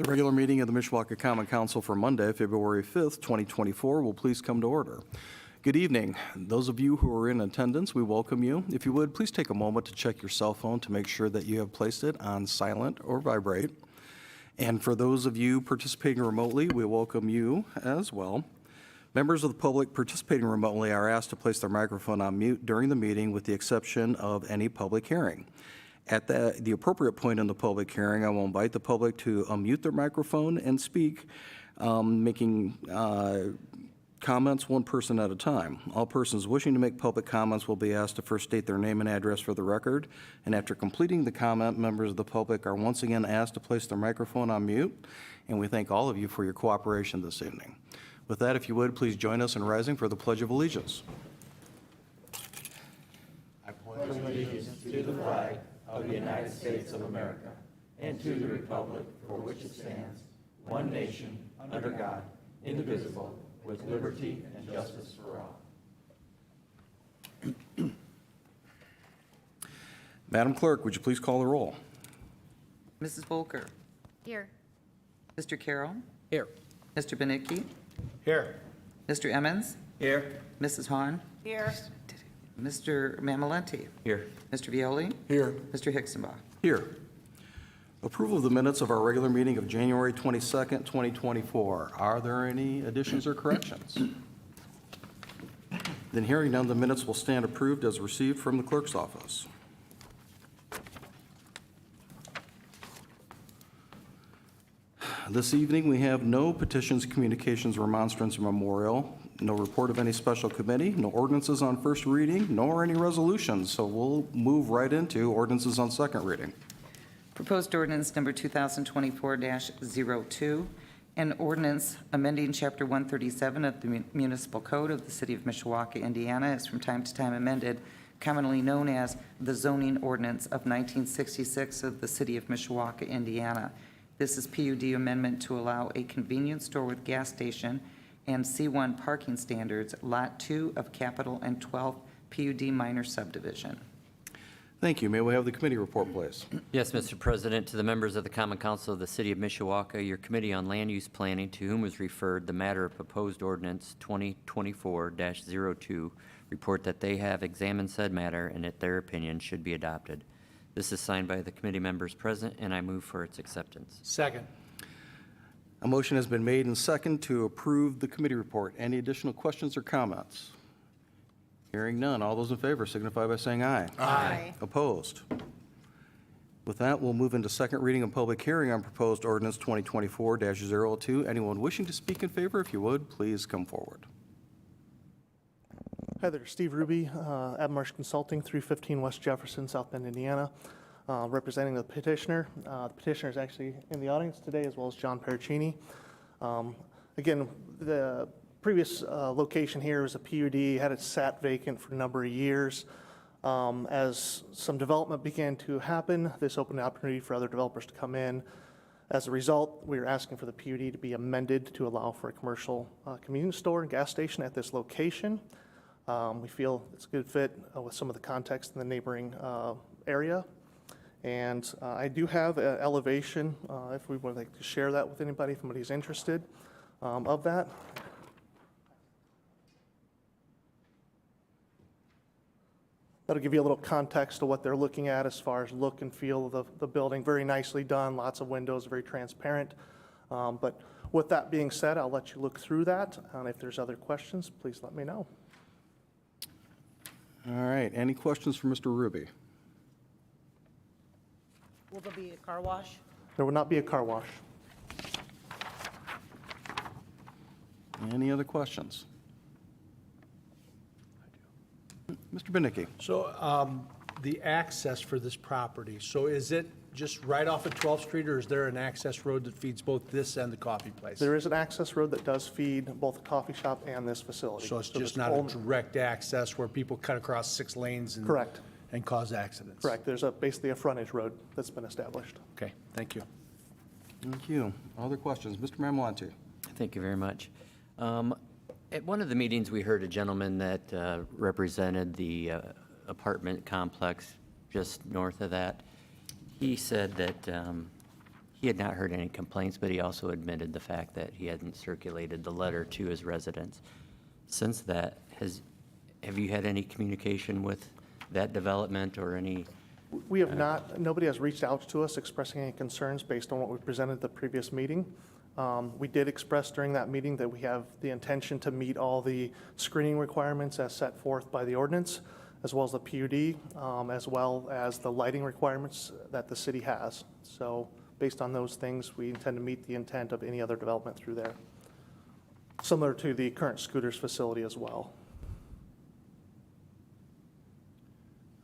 The regular meeting of the Mishawaka Common Council for Monday, February 5th, 2024 will please come to order. Good evening. Those of you who are in attendance, we welcome you. If you would, please take a moment to check your cell phone to make sure that you have placed it on silent or vibrate. And for those of you participating remotely, we welcome you as well. Members of the public participating remotely are asked to place their microphone on mute during the meeting with the exception of any public hearing. At the appropriate point in the public hearing, I will invite the public to unmute their microphone and speak, making comments one person at a time. All persons wishing to make public comments will be asked to first state their name and address for the record, and after completing the comment, members of the public are once again asked to place their microphone on mute, and we thank all of you for your cooperation this evening. With that, if you would, please join us in rising for the Pledge of Allegiance. I pledge allegiance to the flag of the United States of America and to the republic for which it stands, one nation, under God, indivisible, with liberty and justice for all. Madam Clerk, would you please call the roll? Mrs. Volker. Here. Mr. Carroll. Here. Mr. Benicki. Here. Mr. Emmons. Here. Mrs. Hahn. Here. Mr. Mamalenti. Here. Mr. Violi. Here. Mr. Hixenbach. Here. Approval of the minutes of our regular meeting of January 22nd, 2024. Are there any additions or corrections? Then hearing none, the minutes will stand approved as received from the clerk's office. This evening, we have no petitions, communications, remonstrance, or memorial, no report of any special committee, no ordinances on first reading, nor any resolutions. So we'll move right into ordinances on second reading. Proposed ordinance number 2024-02, an ordinance amending Chapter 137 of the Municipal Code of the City of Mishawaka, Indiana, is from time to time amended, commonly known as the zoning ordinance of 1966 of the City of Mishawaka, Indiana. This is PUD amendment to allow a convenience store with gas station and C1 parking standards, Lot 2 of Capital and 12 PUD minor subdivision. Thank you. May we have the committee report, please? Yes, Mr. President, to the members of the Common Council of the City of Mishawaka, your Committee on Land Use Planning, to whom was referred the matter of proposed ordinance 2024-02, report that they have examined said matter and that their opinion should be adopted. This is signed by the committee members present, and I move for its acceptance. Second. A motion has been made and second to approve the committee report. Any additional questions or comments? Hearing none. All those in favor signify by saying aye. Aye. Opposed? With that, we'll move into second reading and public hearing on proposed ordinance 2024-02. Anyone wishing to speak in favor, if you would, please come forward. Hi there, Steve Ruby, Abmarsh Consulting, 315 West Jefferson, South Bend, Indiana, representing the petitioner. The petitioner is actually in the audience today, as well as John Pericini. Again, the previous location here was a PUD, had it sat vacant for a number of years. As some development began to happen, this opened the opportunity for other developers to come in. As a result, we are asking for the PUD to be amended to allow for a commercial convenience store and gas station at this location. We feel it's a good fit with some of the context in the neighboring area. And I do have an elevation, if we would like to share that with anybody, if anybody's interested, of that. That'll give you a little context to what they're looking at as far as look and feel of the building. Very nicely done, lots of windows, very transparent. But with that being said, I'll let you look through that. And if there's other questions, please let me know. All right. Any questions for Mr. Ruby? Will there be a car wash? There will not be a car wash. Any other questions? Mr. Benicki. So the access for this property, so is it just right off of 12th Street, or is there an access road that feeds both this and the coffee place? There is an access road that does feed both the coffee shop and this facility. So it's this just not a only- direct access where people cut across 6 lanes and Correct. and cause accidents? Correct. There's basically a frontage road that's been established. Okay, thank you. Thank you. Other questions? Mr. Mamalenti. Thank you very much. At one of the meetings, we heard a gentleman that represented the apartment complex just north of that. He said that he had not heard any complaints, but he also admitted the fact that he hadn't circulated the letter to his residents. Since that, have you had any communication with that development or any? We have not, nobody has reached out to us expressing any concerns based on what we presented at the previous meeting. We did express during that meeting that we have the intention to meet all the screening requirements as set forth by the ordinance, as well as the PUD, as well as the lighting requirements that the city has. So based on those things, we intend to meet the intent of any other development through there, similar to the current Scooters facility as well.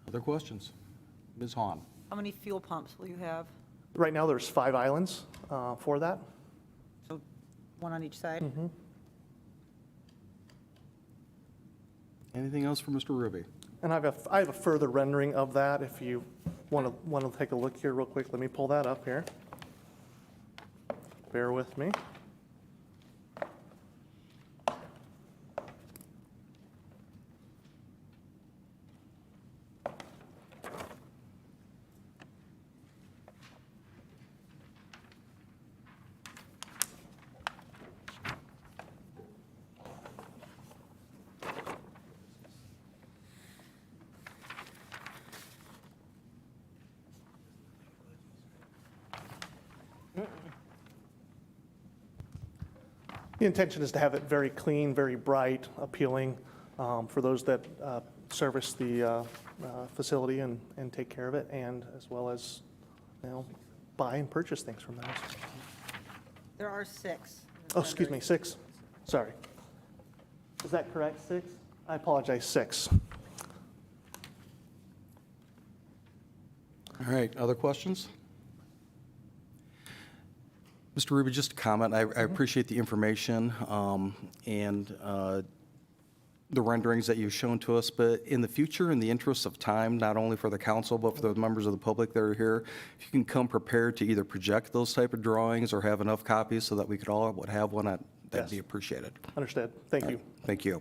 Other questions? Ms. Hahn? How many fuel pumps will you have? Right now, there's 5 islands for that. So one on each side? Anything else for Mr. Ruby? And I have a further rendering of that if you want to take a look here real quick. Let me pull that up here. Bear with me. The intention is to have it very clean, very bright, appealing for those that service the facility and take care of it, and as well as, buy and purchase things from those. There are 6. Oh, excuse me, 6. Sorry. Is that correct, 6? I apologize, 6. All right, other questions? Mr. Ruby, just a comment. I appreciate the information and the renderings that you've shown to us, but in the future, in the interest of time, not only for the council, but for the members of the public that are here, if you can come prepared to either project those type of drawings or have enough copies so that we could all would have one, that'd Yes. be appreciated. Understood. Thank you. Thank you.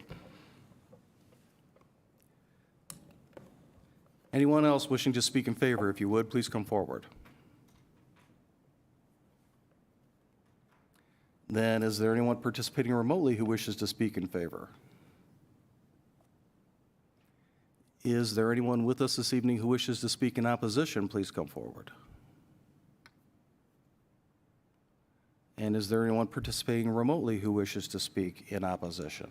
Anyone else wishing to speak in favor, if you would, please come forward. Then, is there anyone participating remotely who wishes to speak in favor? Is there anyone with us this evening who wishes to speak in opposition? Please come forward. And is there anyone participating remotely who wishes to speak in opposition?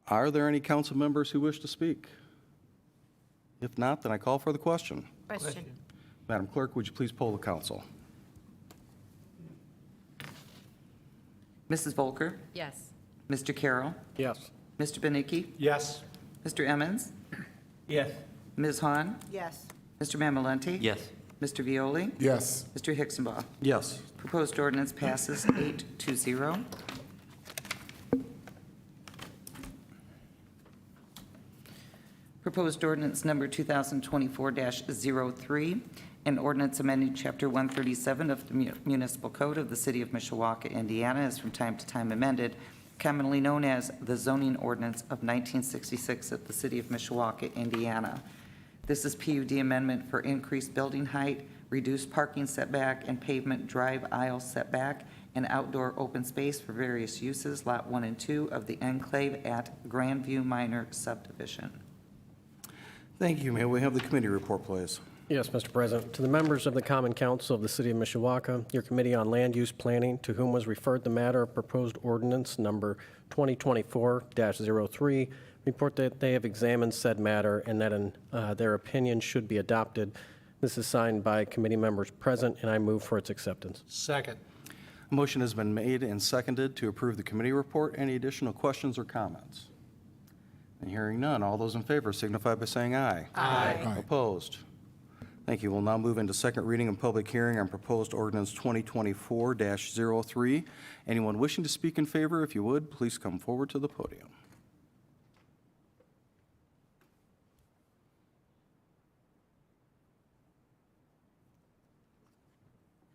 Are there any council members who wish to speak? If not, then I call for the question. Question. Madam Clerk, would you please poll the council? Mrs. Volker? Yes. Mr. Carroll? Yes. Mr. Benicki? Yes. Mr. Emmons? Yes. Ms. Hahn? Yes. Mr. Mamalenti? Yes. Mr. Violi? Yes. Mr. Hicksonbaugh? Yes. Proposed ordinance passes 8-0. Proposed ordinance number 2024-03, an ordinance amending Chapter 137 of the Municipal Code of the City of Mishawaka, Indiana, is from time to time amended, commonly known as the zoning ordinance of 1966 of the City of Mishawaka, Indiana. This is PUD amendment for increased building height, reduced parking setback, and pavement drive aisle setback, and outdoor open space for various uses, Lot 1 and 2 of the enclave at Grandview Minor subdivision. Thank you. May we have the committee report, please? Yes, Mr. President. To the members of the Common Council of the City of Mishawaka, your Committee on Land Use Planning, to whom was referred the matter of proposed ordinance number 2024-03, report that they have examined said matter and that their opinion should be adopted. This is signed by committee members present, and I move for its acceptance. Second. A motion has been made and seconded to approve the committee report. Any additional questions or comments? And hearing none, all those in favor signify by saying aye. Aye. Opposed? Thank you. We'll now move into second reading and public hearing on proposed ordinance 2024-03. Anyone wishing to speak in favor, if you would, please come forward to the podium.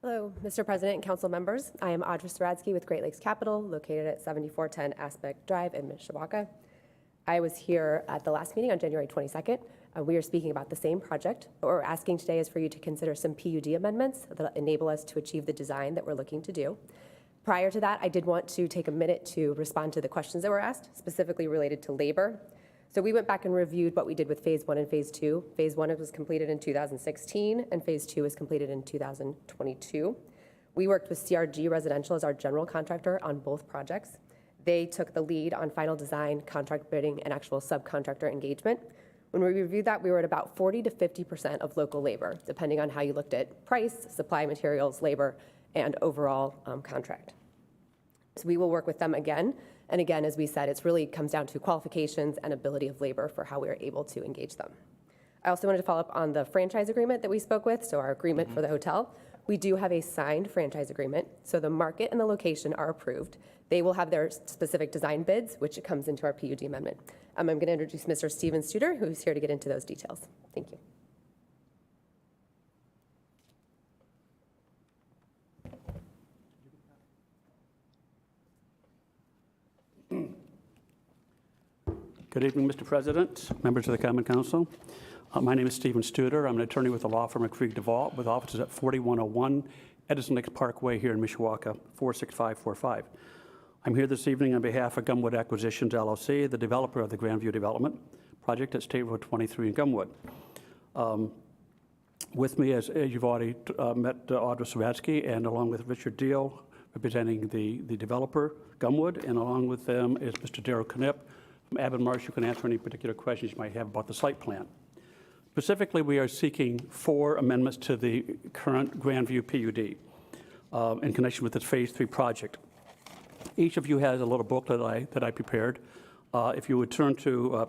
Hello, Mr. President and council members. I am Audra Saradsky with Great Lakes Capital, located at 7410 Aspect Drive in Mishawaka. I was here at the last meeting on January 22nd We are speaking about the same project. What we're asking today is for you to consider some PUD amendments that enable us to achieve the design that we're looking to do. Prior to that, I did want to take a minute to respond to the questions that were asked, specifically related to labor. So we went back and reviewed what we did with Phase 1 and Phase 2. Phase 1 was completed in 2016, and Phase 2 was completed in 2022. We worked with CRG Residential as our general contractor on both projects. They took the lead on final design, contract bidding, and actual subcontractor engagement. When we reviewed that, we were at about 40 to 50% of local labor, depending on how you looked at price, supply materials, labor, and overall contract. So we will work with them again. And again, as we said, it really comes down to qualifications and ability of labor for how we are able to engage them. I also wanted to follow up on the franchise agreement that we spoke with, so our agreement for the hotel. We do have a signed franchise agreement, so the market and the location are approved. They will have their specific design bids, which comes into our PUD amendment. I'm going to introduce Mr. Steven Studer, who's here to get into those details. Thank you. Good evening, Mr. President, members of the Common Council. My name is Steven Studer. I'm an attorney with the law firm of Krieg DeVault with offices at 4101 Edison Lakes Parkway here in Mishawaka, 46545. I'm here this evening on behalf of Gumwood Acquisitions LLC, the developer of the Grandview Development project at State Road 23 in Gumwood. With me, as you've already met Audra Savatsky, and along with Richard Deal, representing the developer, Gumwood, and along with them is Mr. Darrell Knipp from Abbott Marsh, who can answer any particular questions you might have about the site plan. Specifically, we are seeking 4 amendments to the current Grandview PUD in connection with this Phase 3 project. Each of you has a little booklet that I prepared. If you would turn to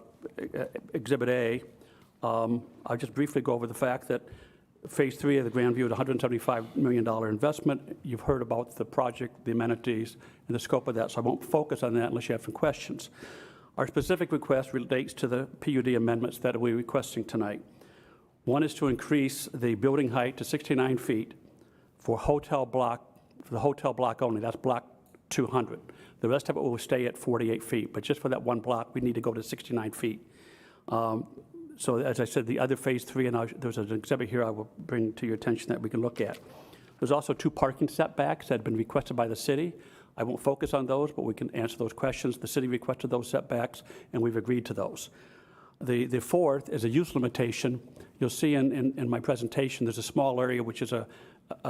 Exhibit A, I'll just briefly go over the fact that Phase 3 of the Grandview is a $175 million investment. You've heard about the project, the amenities, and the scope of that, so I won't focus on that unless you have some questions. Our specific request relates to the PUD amendments that we're requesting tonight. One is to increase the building height to 69 feet for the hotel block only. That's block 200. The rest of it will stay at 48 feet, but just for that one block, we need to go to 69 feet. So as I said, the other Phase 3, and there's an exhibit here I will bring to your attention that we can look at. There's also 2 parking setbacks that have been requested by the city. I won't focus on those, but we can answer those questions. The city requested those setbacks, and we've agreed to those. The fourth is a use limitation. You'll see in my presentation, there's a small area which is a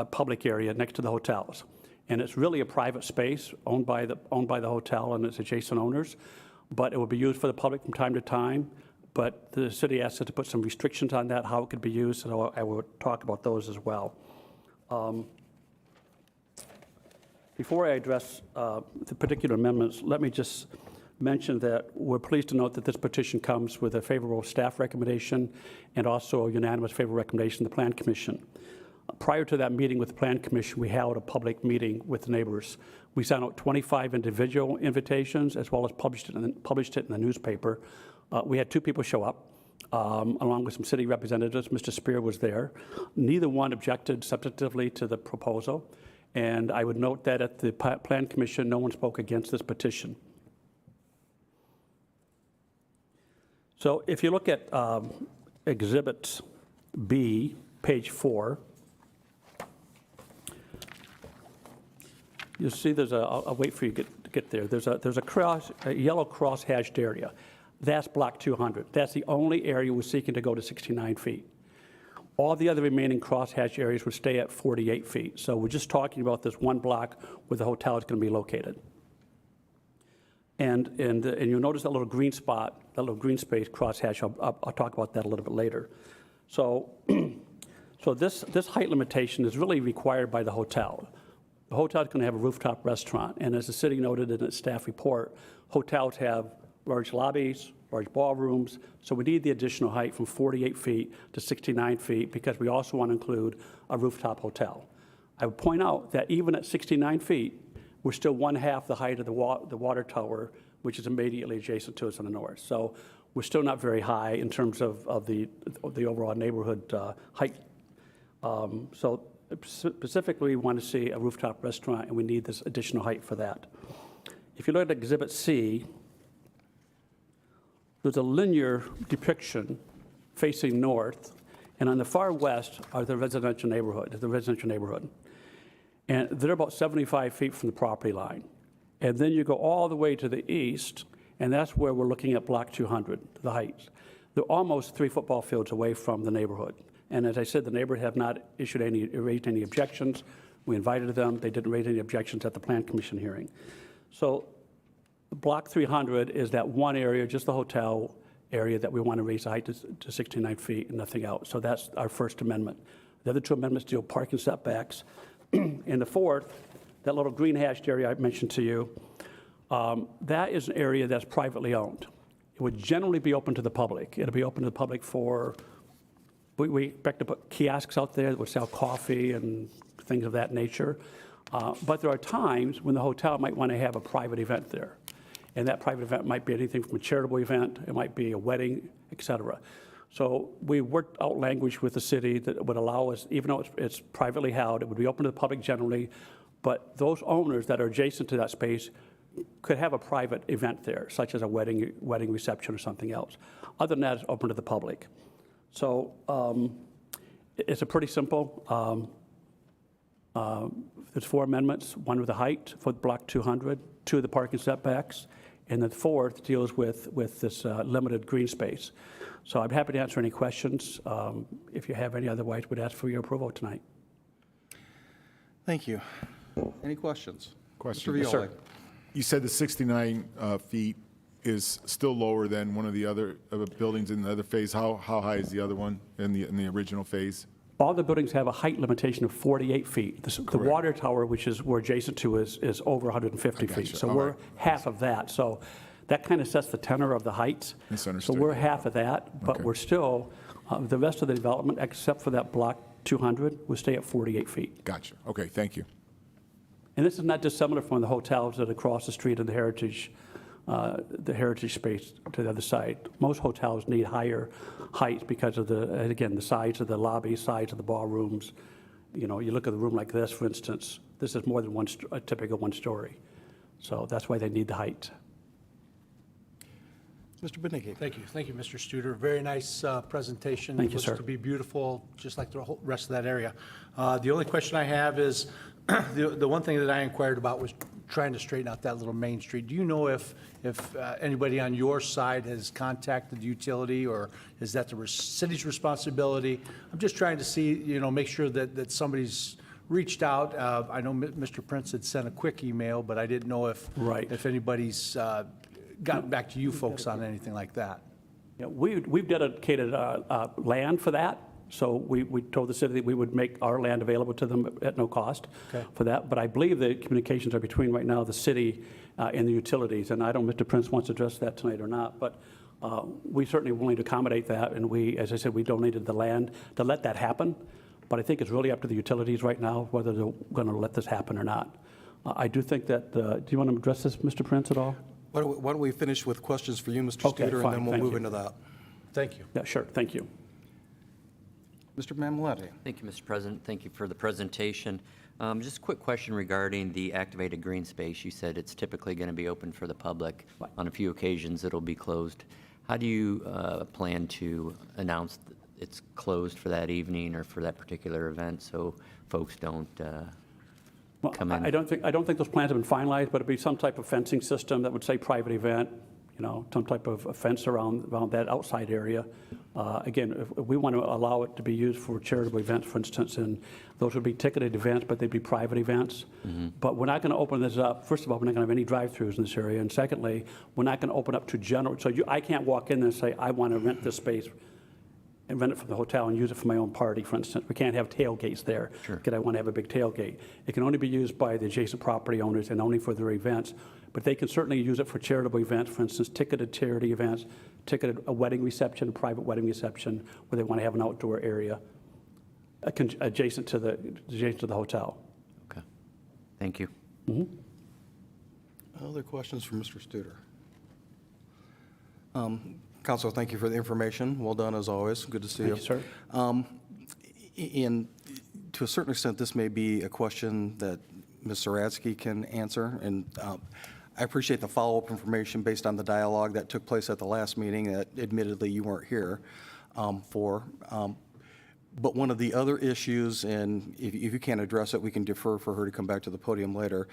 public area next to the hotels. And it's really a private space owned by the hotel and its adjacent owners, but it will be used for the public from time to time. But the city asked us to put some restrictions on that, how it could be used, so I will talk about those as well. Before I address the particular amendments, let me just mention that we're pleased to note that this petition comes with a favorable staff recommendation and also a unanimous favorable recommendation of the Plan Commission. Prior to that meeting with the Plan Commission, we held a public meeting with the neighbors. We sent out 25 individual invitations as well as published it in the newspaper. We had 2 people show up, along with some city representatives. Mr. Spear was there. Neither one objected substantively to the proposal. And I would note that at the Plan Commission, no one spoke against this petition. So if you look at Exhibit B, page 4, you'll see there's I'll wait for you to get there. There's a yellow cross hashed area. That's block 200. That's the only area we're seeking to go to 69 feet. All the other remaining crosshatch areas would stay at 48 feet. So we're just talking about this one block where the hotel is going to be located. And you'll notice that little green spot, that little green space crosshatch. I'll talk about that a little bit later. So, this height limitation is really required by the hotel. The hotel is going to have a rooftop restaurant, and as the city noted in its staff report, hotels have large lobbies, large ballrooms, so we need the additional height from 48 feet to 69 feet because we also want to include a rooftop hotel. I would point out that even at 69 feet, we're still 1/2 the height of the water tower, which is immediately adjacent to us on the north. So we're still not very high in terms of the overall neighborhood height. So specifically, we want to see a rooftop restaurant, and we need this additional height for that. If you look at Exhibit C, there's a linear depiction facing north, and on the far west are the residential neighborhood. And they're about 75 feet from the property line. And then you go all the way to the east, and that's where we're looking at Block 200, the heights. They're almost 3 football fields away from the neighborhood. And as I said, the neighborhood have not raised any objections. We invited them. They didn't raise any objections at the Plan Commission hearing. So Block 300 is that one area, just the hotel area, that we want to raise the height to 69 feet and nothing else. So that's our first amendment. The other 2 amendments deal parking setbacks. And the fourth, that little green hashed area I mentioned to you, that is an area that's privately owned. It would generally be open to the public. It'll be open to the public for, we expect to put kiosks out there that would sell coffee and things of that nature. But there are times when the hotel might want to have a private event there. And that private event might be anything from a charitable event, it might be a wedding, et cetera. So we worked out language with the city that would allow us, even though it's privately held, it would be open to the public generally, but those owners that are adjacent to that space could have a private event there, such as a wedding reception or something else. Other than that, it's open to the public. So it's a pretty simple, there's 4 amendments, 1 with the height for Block 200, 2 of the parking setbacks, and the 4th deals with this limited green space. So I'm happy to answer any questions. If you have any, otherwise, would ask for your approval tonight. Thank you. Any questions? Question. Mr. Yes, sir. Viola. You said the 69 feet is still lower than one of the other buildings in the other phase. How high is the other one in the original phase? All the buildings have a height limitation of 48 feet. The water tower, which is we're adjacent to, is over 150 feet. gotcha. So All we're right. half of that. So that kind of sets the tenor of the heights. So Misunderstood. we're half of that, but Okay. we're still, the rest of the development, except for that Block 200, will stay at 48 feet. Gotcha. Okay, thank you. And this is not dissimilar from the hotels that are across the street in the heritage space to the other side. Most hotels need higher heights because of the size of the lobby, size of the ballrooms. You know, you look at a room like this, for instance, this is more than a typical 1 story. So that's why they need the height. Mr. Budnicki. Thank you, Mr. Studer. Very nice presentation. Thank you, sir. Looks to be beautiful, just like the whole rest of that area. The only question I have is, the one thing that I inquired about was trying to straighten out that little main street. Do you know if anybody on your side has contacted the utility, or is that the city's responsibility? I'm just trying to see, make sure that somebody's reached out. I know Mr. Prince had sent a quick email, but I didn't know if anybody's gotten back to you folks on anything like that. Yeah, we've dedicated land for that. So we told the city that we would make our land available to them at no cost for that. But I believe the communications are between right now the city and the utilities. And I don't know if Mr. Prince wants to address that tonight or not, but we certainly are willing to accommodate that. And we, as I said, we donated the land to let that happen. But I think it's really up to the utilities right now whether they're going to let this happen or not. I do think that, do you want to address this, Mr. Prince, at all? Why don't we finish with questions for you, Mr. Okay, Studer, and fine, then we'll thank move you. into that. Thank you. Yeah, sure, thank you. Mr. Mammolletti. Thank you, Mr. President. Thank you for the presentation. Just a quick question regarding the activated green space. You said it's typically going to be open for the public. Right. On a few occasions, it'll be closed. How do you plan to announce that it's closed for that evening or for that particular event so folks don't Well, come in? I don't think those plans have been finalized, but it'd be some type of fencing system that would say private event, some type of a fence around that outside area. Again, if we want to allow it to be used for charitable events, for instance, and those would be ticketed events, but they'd be private events. But we're not going to open this up. First of all, we're not going to have any drive-throughs in this area. And secondly, we're not going to open up to general. So I can't walk in there and say, I want to rent this space and rent it from the hotel and use it for my own party, for instance. We can't have tailgates there because I want to have a big tailgate. It can only be used by the adjacent property owners and only for their events. But they can certainly use it for charitable events, for instance, ticketed charity events, ticketed a wedding reception, a private wedding reception, where they want to have an outdoor area adjacent to the hotel. Okay. Thank you. Other questions for Mr. Studer? Counselor, thank you for the information. Well done, as always. Good to see you. Thank you, sir. And to a certain extent, this may be a question that Ms. Zaradsky can answer. And I appreciate the follow-up information based on the dialogue that took place at the last meeting that admittedly you weren't here. for. But one of the other issues, and if you can't address it, we can defer for her to come back to the podium later.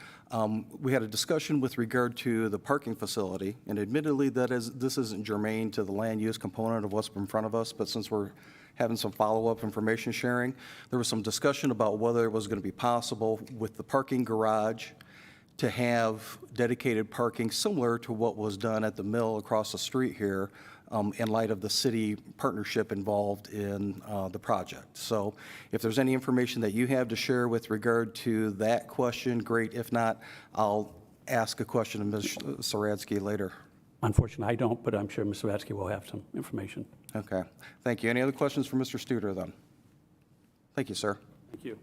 We had a discussion with regard to the parking facility, and admittedly, this isn't germane to the land use component of what's in front of us, but since we're having some follow-up information sharing, there was some discussion about whether it was going to be possible with the parking garage to have dedicated parking similar to what was done at the mill across the street here, in light of the city partnership involved in the project. So if there's any information that you have to share with regard to that question, great. If not, I'll ask a question of Ms. Saradsky later. Unfortunately, I don't, but I'm sure Ms. Savatsky will have some information. Okay, thank you. Any other questions for Mr. Studer then? Thank you, sir. Thank you.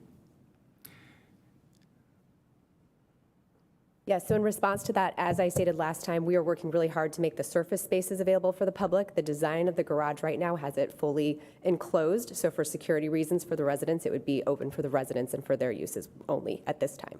Yes, so in response to that, as I stated last time, we are working really hard to make the surface spaces available for the public. The design of the garage right now has it fully enclosed, so for security reasons for the residents, it would be open for the residents and for their uses only at this time.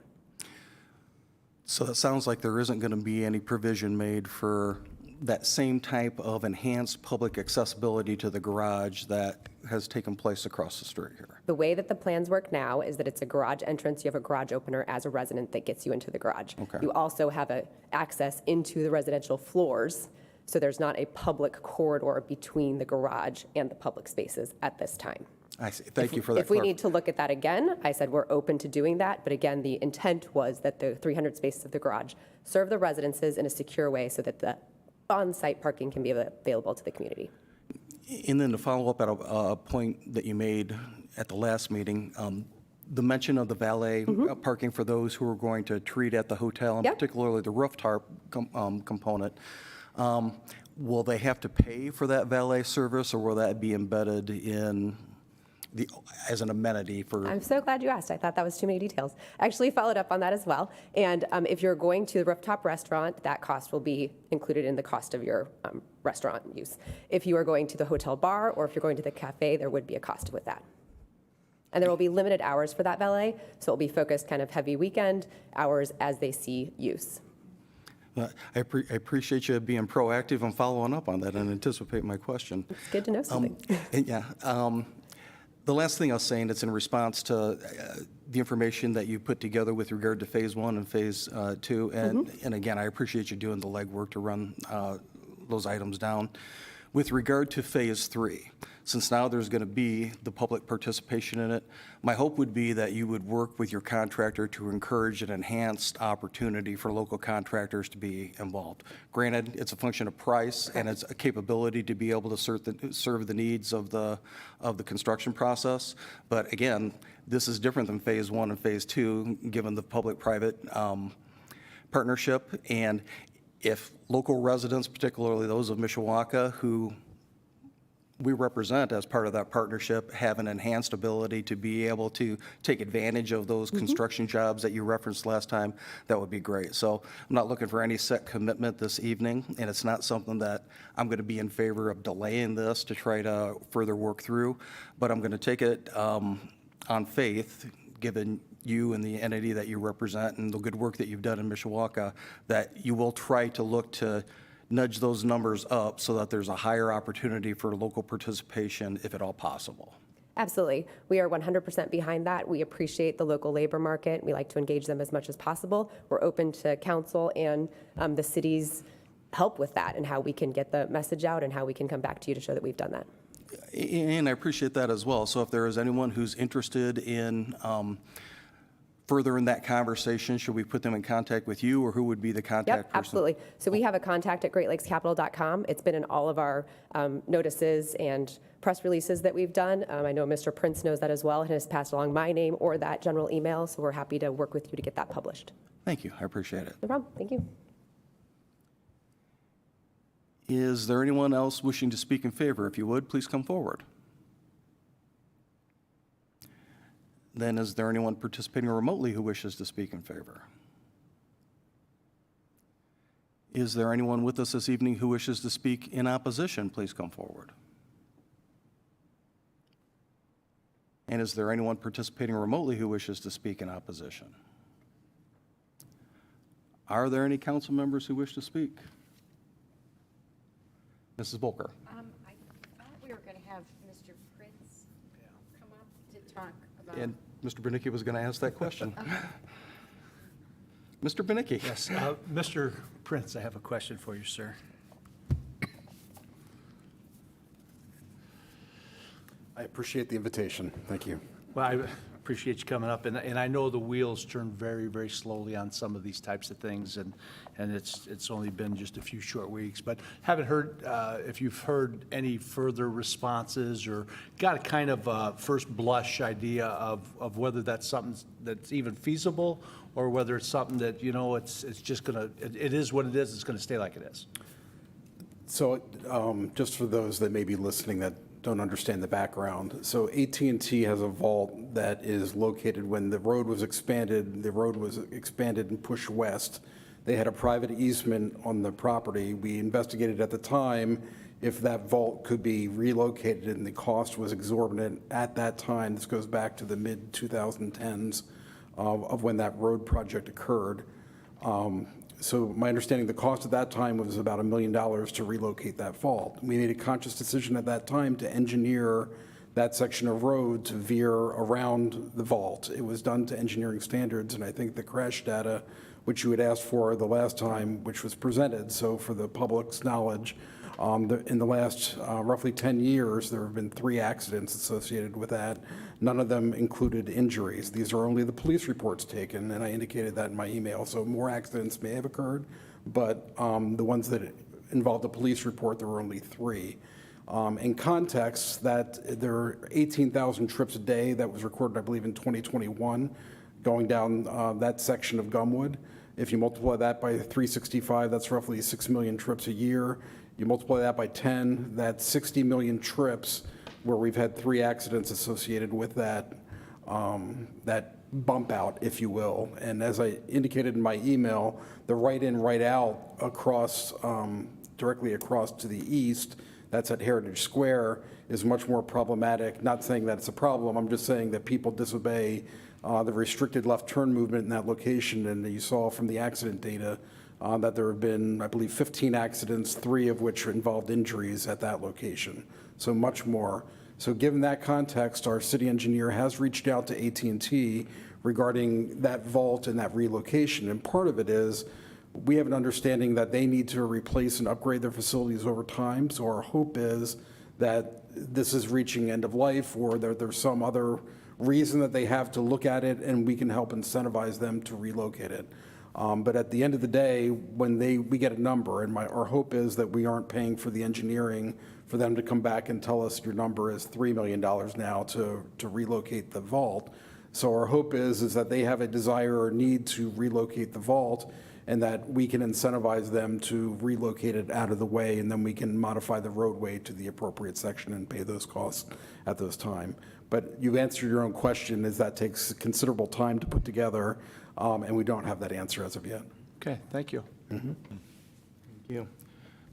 So it sounds like there isn't going to be any provision made for that same type of enhanced public accessibility to the garage that has taken place across the street here. The way that the plans work now is that it's a garage entrance. You have a garage opener as a resident that gets you into the garage. Okay. You also have access into the residential floors, so there's not a public corridor between the garage and the public spaces at this time. I see. Thank you for that. If we need to look at that again, I said we're open to doing that, but again, the intent was that the 300 spaces of the garage serve the residences in a secure way so that the on-site parking can be available to the community. And then to follow up at a point that you made at the last meeting, the mention of the valet parking for those who are going to treat at the hotel, and Yep. particularly the rooftop component, will they have to pay for that valet service, or will that be embedded in as an amenity for? I'm so glad you asked. I thought that was too many details. I actually followed up on that as well. And if you're going to the rooftop restaurant, that cost will be included in the cost of your restaurant use. If you are going to the hotel bar or if you're going to the cafe, there would be a cost with that. And there will be limited hours for that valet, so it will be focused kind of heavy weekend hours as they see use. I appreciate you being proactive and following up on that and anticipate my question. It's good to know something. Yeah. The last thing I was saying, it's in response to the information that you put together with regard to Phase 1 and Phase 2. And again, I appreciate you doing the legwork to run those items down. With regard to Phase 3, since now there's going to be the public participation in it, my hope would be that you would work with your contractor to encourage an enhanced opportunity for local contractors to be involved. Granted, it's a function of price and it's a capability to be able to serve the needs of the construction process. But again, this is different than Phase 1 and Phase 2, given the public-private partnership. And if local residents, particularly those of Mishawaka, who we represent as part of that partnership, have an enhanced ability to be able to take advantage of those construction jobs that you referenced last time, that would be great. So I'm not looking for any set commitment this evening, and it's not something that I'm going to be in favor of delaying this to try to further work through, but I'm going to take it on faith, given you and the entity that you represent and the good work that you've done in Mishawaka, that you will try to look to nudge those numbers up so that there's a higher opportunity for local participation, if at all possible. Absolutely. We are 100% behind that. We appreciate the local labor market. We like to engage them as much as possible. We're open to council and the city's help with that and how we can get the message out and how we can come back to you to show that we've done that. And I appreciate that as well. So if there is anyone who's interested in further in that conversation, should we put them in contact with you, or who would be the contact Yep, person? absolutely. So we have a contact at greatlakescapital.com. It's been in all of our notices and press releases that we've done. I know Mr. Prince knows that as well and has passed along my name or that general email, so we're happy to work with you to get that published. Thank you. I appreciate it. No problem. Thank you. Is there anyone else wishing to speak in favor? If you would, please come forward. Then is there anyone participating remotely who wishes to speak in favor? Is there anyone with us this evening who wishes to speak in opposition? Please come forward. And is there anyone participating remotely who wishes to speak in opposition? Are there any council members who wish to speak? Mrs. Volker. I thought we were going to have Mr. Prince come up to talk about. And Mr. Benicki was going to ask that question. Mr. Benicki? Yes, Mr. Prince, I have a question for you, sir. I appreciate the invitation. Thank you. Well, I appreciate you coming up, and I know the wheels turn very, very slowly on some of these types of things, and it's only been just a few short weeks, but haven't heard, if you've heard any further responses or got a kind of first blush idea of whether that's something that's even feasible, or whether it's something that, you know, it's just gonna, it is what it is, it's gonna stay like it is. So just for those that may be listening that don't understand the background, so AT&T has a vault that is located when the road was expanded and pushed west. They had a private easement on the property. We investigated at the time if that vault could be relocated, and the cost was exorbitant at that time. This goes back to the mid-2010s of when that road project occurred. So my understanding, the cost at that time was about $1 million to relocate that vault. We made a conscious decision at that time to engineer that section of road to veer around the vault. It was done to engineering standards, and I think the crash data, which you had asked for the last time, which was presented, so for the public's knowledge, in the last roughly 10 years, there have been 3 accidents associated with that. None of them included injuries. These are only the police reports taken, and I indicated that in my email. So more accidents may have occurred, but the ones that involved a police report, there were only 3. In context, that there are 18,000 trips a day that was recorded, I believe, in 2021, going down that section of Gumwood. If you multiply that by 365, that's roughly 6 million trips a year. You multiply that by 10, that's 60 million trips where we've had 3 accidents associated with that, that bump out, if you will. And as I indicated in my email, the right in, right out across, directly across to the east, that's at Heritage Square, is much more problematic. Not saying that it's a problem, I'm just saying that people disobey the restricted left turn movement in that location. And you saw from the accident data that there have been, I believe, 15 accidents, 3 of which involved injuries at that location. So much more. So given that context, our city engineer has reached out to AT&T regarding that vault and that relocation. And part of it is we have an understanding that they need to replace and upgrade their facilities over time. So our hope is that this is reaching end of life, or there's some other reason that they have to look at it, and we can help incentivize them to relocate it. But at the end of the day, when we get a number, and our hope is that we aren't paying for the engineering for them to come back and tell us your number is $3 million now to relocate the vault. So our hope is that they have a desire or need to relocate the vault, and that we can incentivize them to relocate it out of the way, and then we can modify the roadway to the appropriate section and pay those costs at those time. But you've answered your own question, is that takes considerable time to put together, and we don't have that answer as of yet. Okay, thank you. Thank you.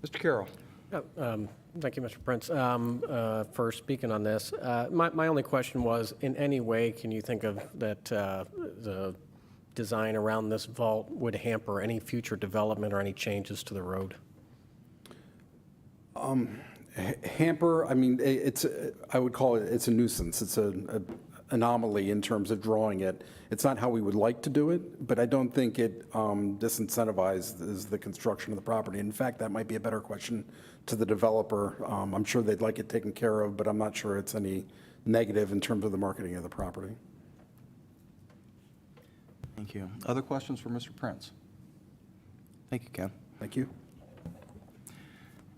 Mr. Carroll? Thank you, Mr. Prince, for speaking on this. My only question was, in any way, can you think of that the design around this vault would hamper any future development or any changes to the road? Hamper, I mean, I would call it's a nuisance. It's an anomaly in terms of drawing it. It's not how we would like to do it, but I don't think it disincentivizes the construction of the property. In fact, that might be a better question to the developer. I'm sure they'd like it taken care of, but I'm not sure it's any negative in terms of the marketing of the property. Thank you. Other questions for Mr. Prince? Thank you, Ken. Thank you.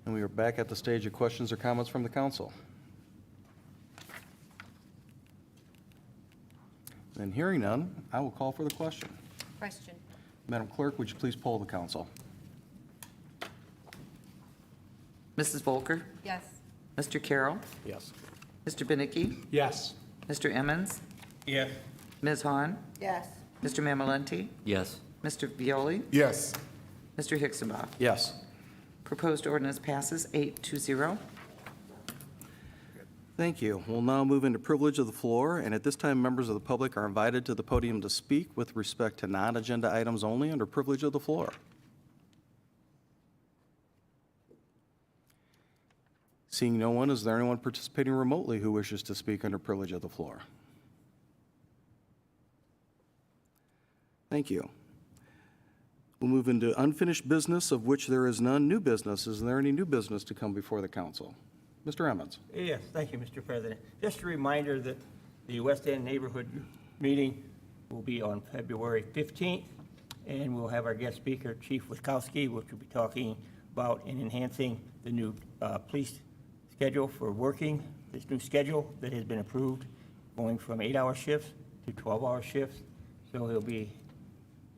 And we are back at the stage of questions or comments from the council. And hearing none, I will call for the question. Question. Madam Clerk, would you please poll the council? Mrs. Volker? Yes. Mr. Carroll? Yes. Mr. Benicki? Yes. Mr. Emmons? Yes. Ms. Hahn? Yes. Mr. Mamalenti? Yes. Mr. Violi? Yes. Mr. Hixenbaugh? Yes. Proposed ordinance passes 8-0. Thank you. We'll now move into privilege of the floor, and at this time, members of the public are invited to the podium to speak with respect to non-agenda items only under privilege of the floor. Seeing no one, is there anyone participating remotely who wishes to speak under privilege of the floor? Thank you. We'll move into unfinished business, of which there is none. New business, is there any new business to come before the council? Mr. Emmons. Yes, thank you, Mr. President. Just a reminder that the West End Neighborhood Meeting will be on February 15th, and we'll have our guest speaker, Chief Witkowski, which will be talking about and enhancing the new police schedule for working, this new schedule that has been approved, going from 8-hour shifts to 12-hour shifts. So he'll be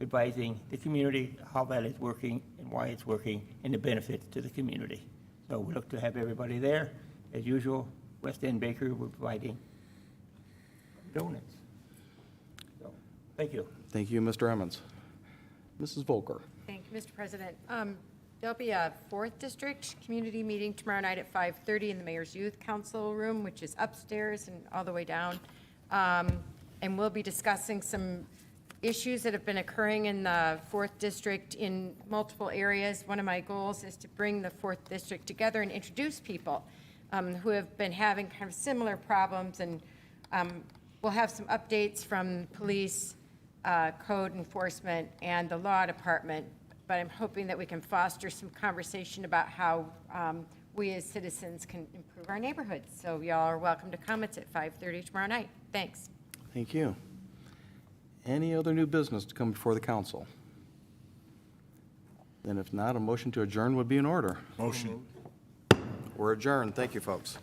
advising the community how that is working and why it's working and the benefits to the community. So we look to have everybody there. As usual, West End Bakery, we're providing donuts. So, thank you. Thank you, Mr. Emmons. Mrs. Volker. Thank you, Mr. President. There'll be a 4th District Community Meeting tomorrow night at 5:30 in the Mayor's Youth Council Room, which is upstairs and all the way down. And we'll be discussing some issues that have been occurring in the 4th District in multiple areas. One of my goals is to bring the 4th District together and introduce people who have been having kind of similar problems. And we'll have some updates from police, code enforcement, and the law department. But I'm hoping that we can foster some conversation about how we as citizens can improve our neighborhoods. So y'all are welcome to come. It's at 5:30 tomorrow night. Thanks. Thank you. Any other new business to come before the council? Then if not, a motion to adjourn would be in order. Motion. We're adjourned. Thank you, folks.